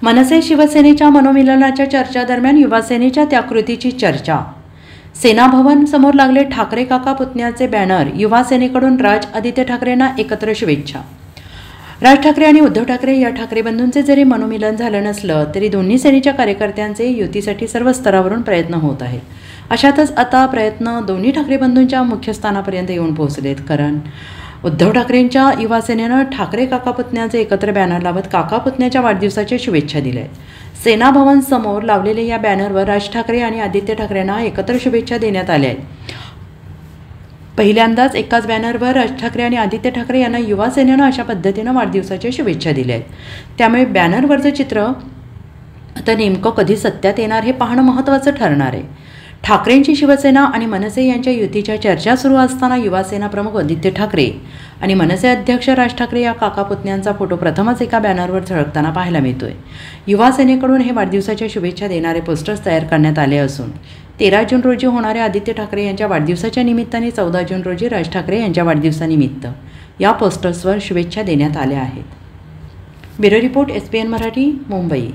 मनसे शिवसेनेच्या मनोमिलनाच्या चर्चादरम्यान युवासेनेच्या त्या कृतीची चर्चा। सेना भवन समोर लागले ठाकरे काका पुतण्याचे बॅनर। युवासेनेकडून राज आदित्य ठाकरेंना एकत्र शुभेच्छा। राज ठाकरे आणि उद्धव ठाकरे या ठाकरे बंधूंचे जरी मनोमिलन झालं नसलं तरी दोन्ही सेनेच्या कार्यकर्त्यांचे युतीसाठी सर्व स्तरावरून प्रयत्न होत आहेत। अशातच आता प्रयत्न दोन्ही ठाकरे बंधूंच्या मुख्यस्थानापर्यंत येऊन पोहोचलेत। कारण उद्धव ठाकरेंच्या युवासेनेनं ठाकरे काका पुतण्याचे एकत्र बॅनर लावत काका पुतण्याच्या वाढदिवसाच्या शुभेच्छा दिल्या आहेत। सेना भवन समोर लावलेल्या या बॅनरवर राज ठाकरे आणि आदित्य ठाकरेंना एकत्र शुभेच्छा देण्यात आल्या आहेत। पहिल्यांदाच एकाच बॅनरवर राज ठाकरे आणि आदित्य ठाकरे यांना युवासेनेनं अशा पद्धतीनं वाढदिवसाच्या शुभेच्छा दिल्या आहेत। त्यामुळे बॅनरवरचं चित्र आता नेमकं कधी सत्यात येणार हे पाहणं महत्त्वाचं ठरणार आहे। ठाकरेंची शिवसेना आणि मनसे यांच्या युतीच्या चर्चा सुरू असताना युवासेना प्रमुख आदित्य ठाकरे आणि मनसे अध्यक्ष राज ठाकरे या काका पुतण्यांचा फोटो प्रथमच एका बॅनरवर झळकताना पाहायला मिळतोय। युवासेनेकडून हे वाढदिवसाच्या शुभेच्छा देणारे पोस्टर्स तयार करण्यात आले असून 13 जून रोजी होणाऱ्या आदित्य ठाकरे यांच्या वाढदिवसाच्या निमित्ताने 14 जून रोजी राज ठाकरे यांच्या वाढदिवसानिमित्त या पोस्टर्सवर शुभेच्छा देण्यात आल्या आहेत। Bureau report SPN Marathi, Mumbai.